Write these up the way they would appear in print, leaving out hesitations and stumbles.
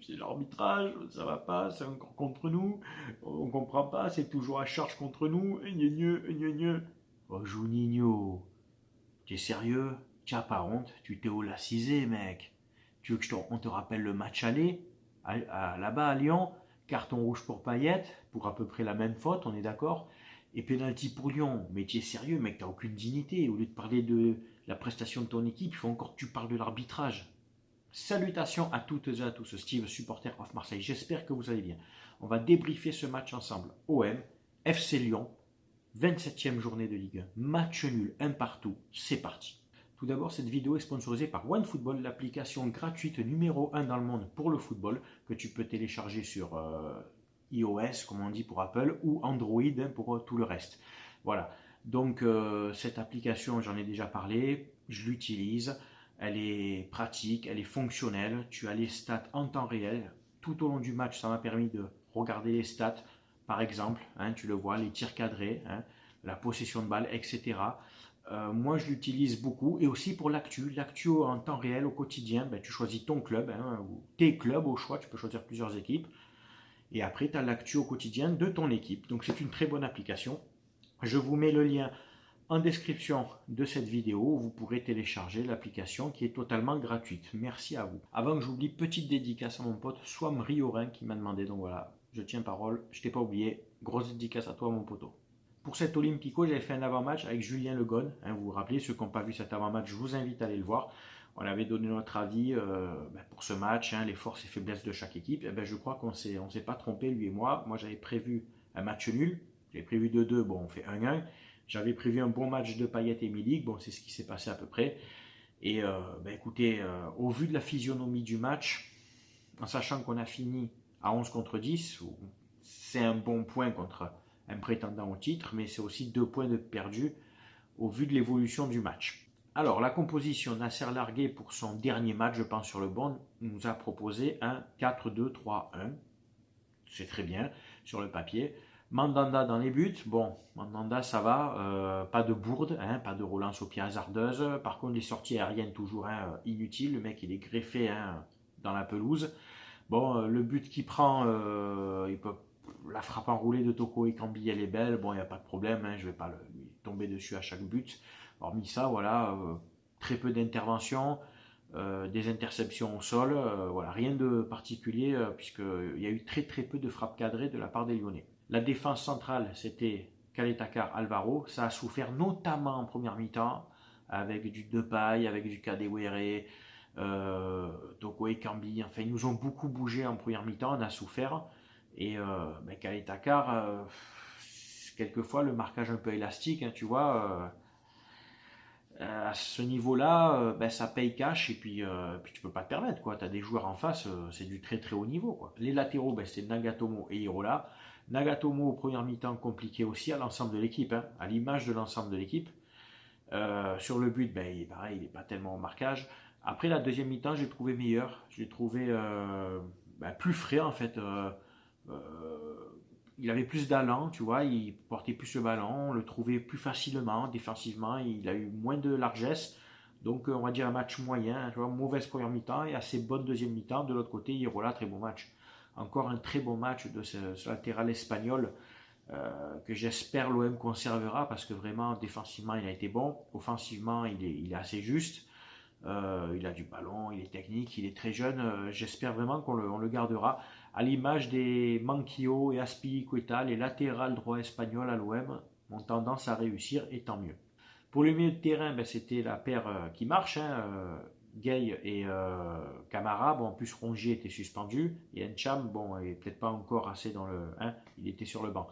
c'est l'arbitrage, ça va pas, c'est encore contre nous, on comprend pas, c'est toujours à charge contre nous, gneu, gneu, gneu. Oh, Juninho, t'es sérieux? Tu as pas honte? Tu t'es ollacisé, mec. Tu veux que on te rappelle le match aller, là-bas à Lyon, carton rouge pour Payet, pour à peu près la même faute, on est d'accord? Et penalty pour Lyon. Mais tu es sérieux, mec, t'as aucune dignité. Au lieu de parler de la prestation de ton équipe, il faut encore que tu parles de l'arbitrage. Salutations à toutes et à tous, Steve, supporter of Marseille. J'espère que vous allez bien. On va débriefer ce match ensemble. OM, FC Lyon, 27e journée de Ligue 1. Match nul, un partout. C'est parti. Tout d'abord, cette vidéo est sponsorisée par OneFootball, l'application gratuite numéro 1 dans le monde pour le football, que tu peux télécharger sur iOS, comme on dit pour Apple, ou Android pour tout le reste. Voilà. Donc, cette application, j'en ai déjà parlé, je l'utilise. Elle est pratique, elle est fonctionnelle. Tu as les stats en temps réel. Tout au long du match, ça m'a permis de regarder les stats. Par exemple, tu le vois, les tirs cadrés, la possession de balle, etc. Moi, je l'utilise beaucoup et aussi pour l'actu. L'actu en temps réel, au quotidien, tu choisis ton club ou tes clubs au choix. Tu peux choisir plusieurs équipes. Et après, tu as l'actu au quotidien de ton équipe. Donc, c'est une très bonne application. Je vous mets le lien en description de cette vidéo où vous pourrez télécharger l'application qui est totalement gratuite. Merci à vous. Avant que j'oublie, petite dédicace à mon pote Swam Riorin qui m'a demandé, donc voilà, je tiens parole, je t'ai pas oublié, grosse dédicace à toi mon poteau. Pour cet Olympico, j'avais fait un avant-match avec Julien Legonne, vous vous rappelez, ceux qui n'ont pas vu cet avant-match, je vous invite à aller le voir. On avait donné notre avis pour ce match, les forces et faiblesses de chaque équipe. Et je crois qu'on ne s'est pas trompé, lui et moi. Moi, j'avais prévu un match nul, j'avais prévu 2-2, bon, on fait 1-1. J'avais prévu un bon match de Payet et Milik, bon c'est ce qui s'est passé à peu près. Et écoutez, au vu de la physionomie du match, en sachant qu'on a fini à 11 contre 10, c'est un bon point contre un prétendant au titre, mais c'est aussi 2 points de perdu au vu de l'évolution du match. Alors la composition, Nasser Largué pour son dernier match, je pense sur le banc, nous a proposé un 4-2-3-1. C'est très bien sur le papier. Mandanda dans les buts, bon, Mandanda ça va, pas de bourde, pas de relance au pied hasardeuse. Par contre, les sorties aériennes toujours inutiles, le mec il est greffé dans la pelouse. Bon, le but qu'il prend, il peut, la frappe enroulée de Toko Ekambi elle est belle, bon, il n'y a pas de problème, je ne vais pas lui tomber dessus à chaque but. Hormis ça, voilà, très peu d'interventions. Des interceptions au sol, voilà, rien de particulier puisqu'il y a eu très très peu de frappes cadrées de la part des Lyonnais. La défense centrale, c'était Kaletakar Alvaro, ça a souffert notamment en première mi-temps avec du Depay, avec du Kadewere, Toko Ekambi, enfin ils nous ont beaucoup bougé en première mi-temps, on a souffert et Kaletakar, quelquefois le marquage un peu élastique, tu vois. À ce niveau-là, ça paye cash et puis tu peux pas te permettre quoi. Tu as des joueurs en face, c'est du très très haut niveau quoi. Les latéraux, c'est Nagatomo et Irola. Nagatomo au premier mi-temps compliqué aussi à l'ensemble de l'équipe, à l'image de l'ensemble de l'équipe. Sur le but, il est pareil, il n'est pas tellement au marquage. Après la deuxième mi-temps, j'ai trouvé meilleur, j'ai trouvé plus frais en fait. Il avait plus d'allant, tu vois, il portait plus le ballon, on le trouvait plus facilement défensivement, il a eu moins de largesse. Donc on va dire un match moyen, tu vois, mauvaise première mi-temps et assez bonne deuxième mi-temps. De l'autre côté, Irola, très bon match. Encore un très bon match de ce latéral espagnol que j'espère l'OM conservera parce que vraiment défensivement il a été bon, offensivement il est assez juste. Il a du ballon, il est technique, il est très jeune. J'espère vraiment qu'on le gardera. À l'image des Manquillo et Aspilicueta, les latérales droits espagnols à l'OM ont tendance à réussir et tant mieux. Pour le milieu de terrain, c'était la paire qui marche. Gay et Camara. Bon, en plus Rongier était suspendu. Et Encham, bon, il n'est peut-être pas encore assez dans le. Il était sur le banc.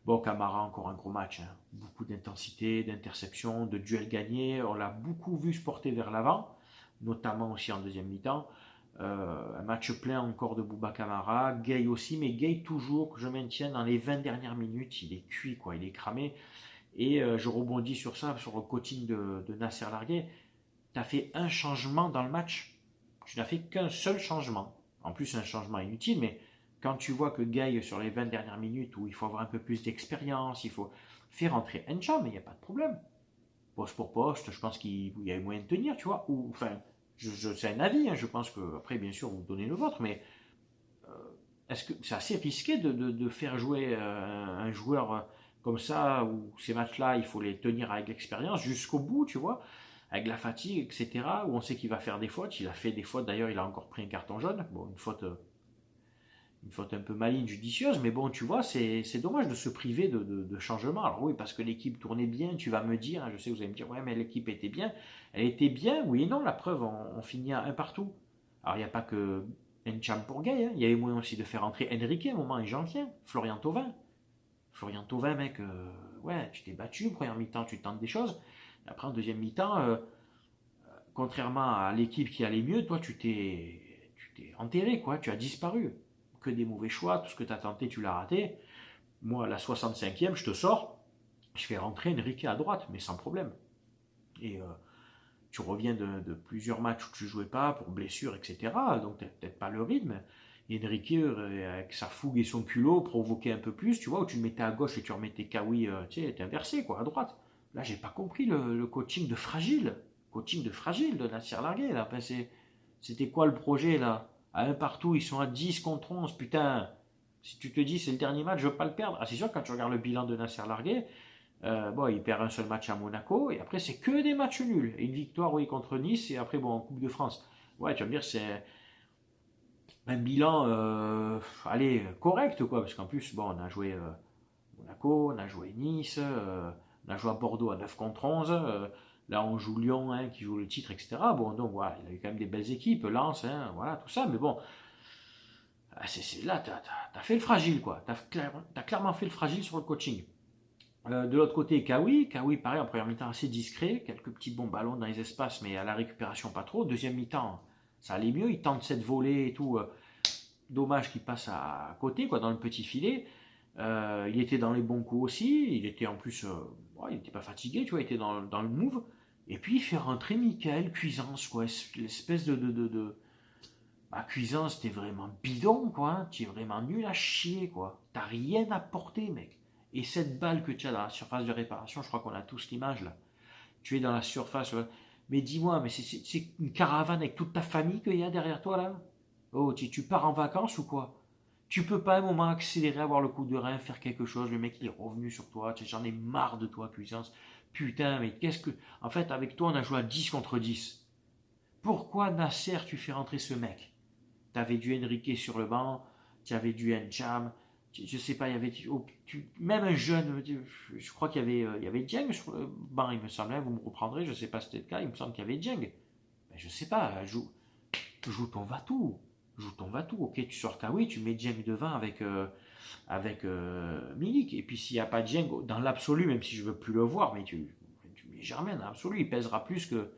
Bon, Camara, encore un gros match. Beaucoup d'intensité, d'interception, de duels gagnés. On l'a beaucoup vu se porter vers l'avant, notamment aussi en deuxième mi-temps. Un match plein encore de Bouba Camara. Gay aussi, mais Gay toujours, je maintiens, dans les 20 dernières minutes, il est cuit, quoi, il est cramé. Et je rebondis sur ça, sur le coaching de Nasser Largué. Tu as fait un changement dans le match. Tu n'as fait qu'un seul changement. En plus, un changement inutile, mais quand tu vois que Gay, sur les 20 dernières minutes, où il faut avoir un peu plus d'expérience, il faut faire entrer Encham, mais il n'y a pas de problème. Poste pour poste, je pense qu'il y a moyen de tenir, tu vois. Ou, enfin, c'est un avis, je pense que, après, bien sûr, vous donnez le vôtre, mais est-ce que c'est assez risqué de faire jouer un joueur comme ça, où ces matchs-là, il faut les tenir avec l'expérience jusqu'au bout, tu vois, avec la fatigue, etc., où on sait qu'il va faire des fautes. Il a fait des fautes, d'ailleurs, il a encore pris un carton jaune. Bon, une faute un peu maligne, judicieuse, mais bon, tu vois, c'est dommage de se priver de changement. Alors oui, parce que l'équipe tournait bien, tu vas me dire, hein, je sais, vous allez me dire, ouais, mais l'équipe était bien. Elle était bien, oui et non, la preuve, on finit à un partout. Alors il n'y a pas que Encham pour Gay, hein. Il y avait moyen aussi de faire entrer Enrique à un moment, et j'en viens, Florian Thauvin. Florian Thauvin, mec, ouais, tu t'es battu, première mi-temps, tu tentes des choses. Après, en deuxième mi-temps, contrairement à l'équipe qui allait mieux, toi, tu t'es enterré, quoi, tu as disparu. Que des mauvais choix, tout ce que tu as tenté, tu l'as raté. Moi, à la 65e, je te sors, je fais rentrer Enrique à droite, mais sans problème. Et tu reviens de plusieurs matchs où tu jouais pas pour blessure, etc. Donc tu n'as peut-être pas le rythme. Et Enrique, avec sa fougue et son culot, provoquait un peu plus, tu vois, où tu le mettais à gauche et tu remettais Kawi, tu sais, inversé, quoi, à droite. Là, j'ai pas compris le coaching de fragile. Coaching de fragile de Nasser Largué, là. Enfin, c'était quoi le projet, là? À un partout, ils sont à 10 contre 11, putain. Si tu te dis c'est le dernier match, je veux pas le perdre. Ah, c'est sûr, quand tu regardes le bilan de Nasser Largué, bon, il perd un seul match à Monaco, et après, c'est que des matchs nuls. Et une victoire, oui, contre Nice, et après, bon, en Coupe de France. Ouais, tu vas me dire, c'est un bilan, allez, correct, quoi, parce qu'en plus, bon, on a joué Monaco, on a joué Nice, on a joué à Bordeaux à 9 contre 11, là, on joue Lyon, hein, qui joue le titre, etc. Bon, donc, voilà, il y a eu quand même des belles équipes, Lens, hein, voilà, tout ça, mais bon, là, t'as fait le fragile, quoi. T'as clairement fait le fragile sur le coaching. De l'autre côté, Kawi, pareil, en première mi-temps assez discret, quelques petits bons ballons dans les espaces, mais à la récupération pas trop. Deuxième mi-temps, ça allait mieux, il tente cette volée et tout. Dommage qu'il passe à côté, quoi, dans le petit filet. Il était dans les bons coups aussi, il était en plus, ouais, il n'était pas fatigué, tu vois, il était dans le move. Et puis il fait rentrer Michael Cuisance, quoi, l'espèce de. Bah, Cuisance, t'es vraiment bidon, quoi, hein. Tu es vraiment nul à chier, quoi. T'as rien apporté, mec. Et cette balle que tu as dans la surface de réparation, je crois qu'on a tous l'image là. Tu es dans la surface. Mais dis-moi, mais c'est une caravane avec toute ta famille qu'il y a derrière toi là? Oh, tu pars en vacances ou quoi? Tu peux pas un moment accélérer, avoir le coup de rein, faire quelque chose. Le mec il est revenu sur toi. J'en ai marre de toi, puissance. Putain, mais qu'est-ce que. En fait, avec toi, on a joué à 10 contre 10. Pourquoi Nasser, tu fais rentrer ce mec? T'avais du Enrique sur le banc, tu avais du Encham, je sais pas, il y avait même un jeune, je crois qu'il y avait Dieng sur le banc, il me semblait, vous me reprendrez, je sais pas si c'était le cas, il me semble qu'il y avait Dieng. Ben, je sais pas, joue ton Vatou, joue ton Vatou, ok, tu sors Kawi, tu mets Dieng devant avec Milik, et puis s'il n'y a pas Dieng, dans l'absolu, même si je veux plus le voir, mais tu mets Germain, dans l'absolu, il pèsera plus que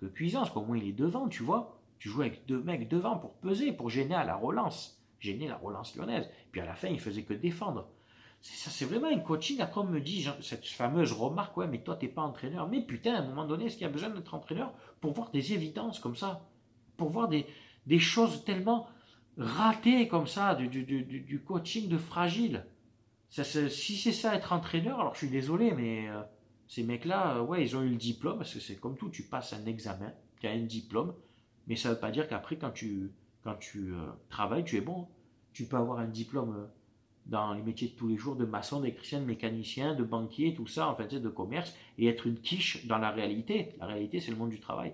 Cuisance, qu'au moins il est devant, tu vois. Tu joues avec deux mecs devant pour peser, pour gêner à la relance. Gêner la relance lyonnaise. Puis à la fin, il faisait que défendre. C'est vraiment un coaching. Après, on me dit cette fameuse remarque, ouais, mais toi, t'es pas entraîneur. Mais putain, à un moment donné, est-ce qu'il y a besoin d'être entraîneur pour voir des évidences comme ça? Pour voir des choses tellement ratées comme ça, du coaching de fragile. Si c'est ça être entraîneur, alors je suis désolé, mais ces mecs-là, ouais, ils ont eu le diplôme, parce que c'est comme tout, tu passes un examen, tu as un diplôme, mais ça ne veut pas dire qu'après, quand tu travailles, tu es bon. Tu peux avoir un diplôme dans les métiers de tous les jours de maçon, d'électricien, de mécanicien, de banquier, tout ça, en fait, de commerce, et être une quiche dans la réalité. La réalité, c'est le monde du travail.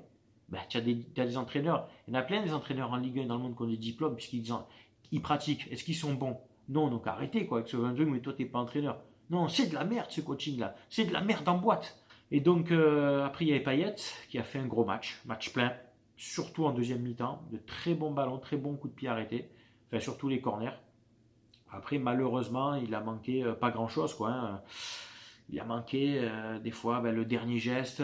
Ben, tu as des entraîneurs, il y en a plein des entraîneurs en Ligue 1 dans le monde qui ont des diplômes, puisqu'ils pratiquent. Est-ce qu'ils sont bons? Non, donc arrêtez quoi avec ce 22, mais toi, t'es pas entraîneur. Non, c'est de la merde ce coaching-là. C'est de la merde en boîte. Et donc, après, il y avait Payet qui a fait un gros match plein, surtout en deuxième mi-temps, de très bons ballons, très bons coups de pied arrêtés, enfin surtout les corners. Après, malheureusement, il a manqué pas grand-chose, quoi, hein. Il a manqué des fois ben, le dernier geste,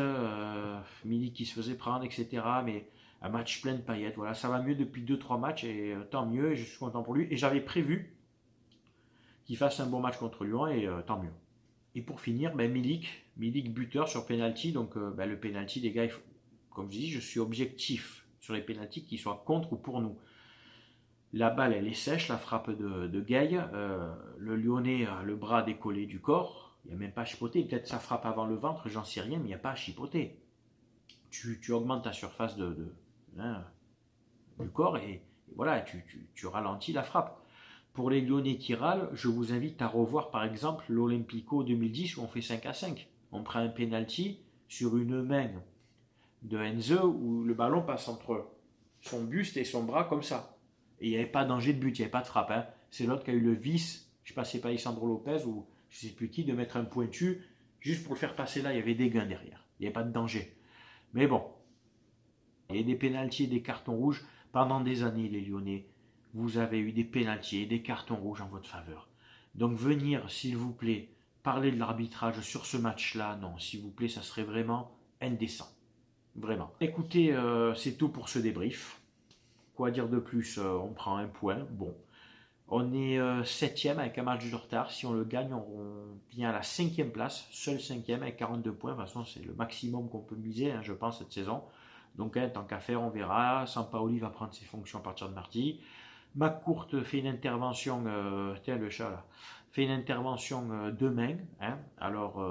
Milik qui se faisait prendre, etc. Mais un match plein de paillettes, voilà, ça va mieux depuis deux-trois matchs et tant mieux, et je suis content pour lui. Et j'avais prévu qu'il fasse un bon match contre Lyon et tant mieux. Et pour finir, ben, Milik buteur sur penalty, donc ben, le penalty, les gars, comme je dis, je suis objectif sur les pénaltys, qu'ils soient contre ou pour nous. La balle, elle est sèche, la frappe de Gaille. Le Lyonnais a le bras décollé du corps. Il n'y a même pas à chipoter. Peut-être ça frappe avant le ventre, j'en sais rien, mais il n'y a pas à chipoter. Tu augmentes ta surface hein, du corps et voilà, tu ralentis la frappe. Pour les Lyonnais qui râlent, je vous invite à revoir par exemple l'Olympico 2010 où on fait 5-5. On prend un penalty sur une main de Enze où le ballon passe entre son buste et son bras comme ça. Et il n'y avait pas de danger de but, il n'y avait pas de frappe. Hein. C'est l'autre qui a eu le vice, je ne sais pas si c'est pas Alessandro Lopez ou je ne sais plus qui, de mettre un pointu juste pour le faire passer là. Il y avait des gains derrière. Il n'y avait pas de danger. Mais bon, il y a des pénaltys et des cartons rouges. Pendant des années, les Lyonnais, vous avez eu des pénaltys et des cartons rouges en votre faveur. Donc venir, s'il vous plaît, parler de l'arbitrage sur ce match-là, non, s'il vous plaît, ça serait vraiment indécent. Vraiment. Écoutez, c'est tout pour ce débrief. Quoi dire de plus? On prend un point. Bon. On est septième avec un match de retard. Si on le gagne, on vient à la cinquième place. Seul cinquième avec 42 points. De toute façon, c'est le maximum qu'on peut miser, hein, je pense, cette saison. Donc, hein, tant qu'à faire, on verra. Sampaoli va prendre ses fonctions à partir de mardi. McCourt fait une intervention, tiens le chat là, fait une intervention demain. Hein, alors,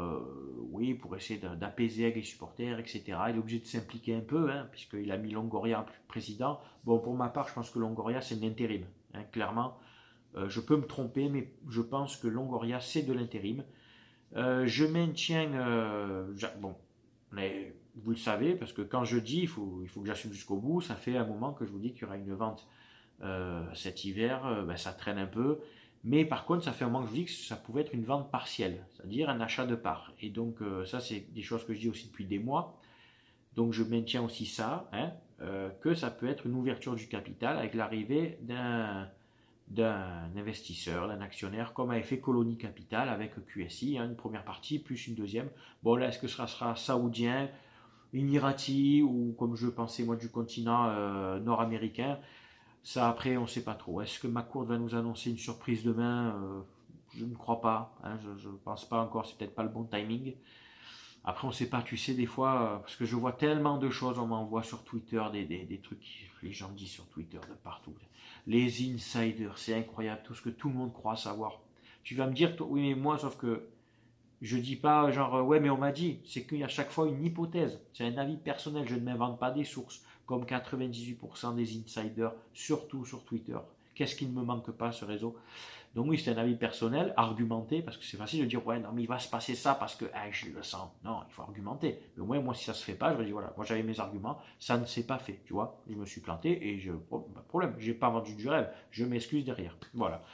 oui, pour essayer d'apaiser avec les supporters, etc. Il est obligé de s'impliquer un peu, hein, puisqu'il a mis Longoria président. Bon, pour ma part, je pense que Longoria, c'est de l'intérim. Hein, clairement, je peux me tromper, mais je pense que Longoria, c'est de l'intérim. Je maintiens, bon, mais vous le savez, parce que quand je dis, il faut que j'assume jusqu'au bout, ça fait un moment que je vous dis qu'il y aura une vente cet hiver, ça traîne un peu. Mais par contre, ça fait un moment que je vous dis que ça pouvait être une vente partielle, c'est-à-dire un achat de parts. Et donc, ça, c'est des choses que je dis aussi depuis des mois. Donc, je maintiens aussi ça, hein, que ça peut être une ouverture du capital avec l'arrivée d'un investisseur, d'un actionnaire, comme avait fait Colony Capital avec QSI, hein, une première partie plus une deuxième. Bon, là, est-ce que ce sera saoudien, émirati ou comme je pensais moi du continent nord-américain? Ça, après, on ne sait pas trop. Est-ce que McCourt va nous annoncer une surprise demain? Je ne crois pas. Hein, je ne pense pas encore. C'est peut-être pas le bon timing. Après, on ne sait pas. Tu sais, des fois, parce que je vois tellement de choses, on m'envoie sur Twitter des trucs que les gens disent sur Twitter de partout. Les insiders, c'est incroyable. Tout ce que tout le monde croit savoir. Tu vas me dire, oui, mais moi, sauf que je dis pas genre ouais mais on m'a dit, c'est qu'il y a chaque fois une hypothèse, c'est un avis personnel, je ne m'invente pas des sources, comme 98% des insiders, surtout sur Twitter. Qu'est-ce qui ne me manque pas ce réseau? Donc oui, c'est un avis personnel, argumenté, parce que c'est facile de dire ouais non mais il va se passer ça parce que je le sens. Non, il faut argumenter. Mais au moins moi si ça se fait pas, je vais dire voilà, moi j'avais mes arguments, ça ne s'est pas fait, tu vois, je me suis planté et pas de problème, j'ai pas vendu du rêve, je m'excuse derrière. Voilà.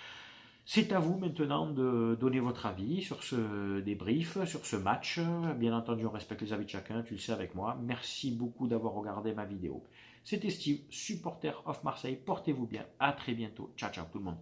C'est à vous maintenant de donner votre avis sur ce débrief, sur ce match. Bien entendu, on respecte les avis de chacun, tu le sais avec moi. Merci beaucoup d'avoir regardé ma vidéo. C'était Steve, supporter of Marseille. Portez-vous bien. À très bientôt. Ciao, ciao tout le monde.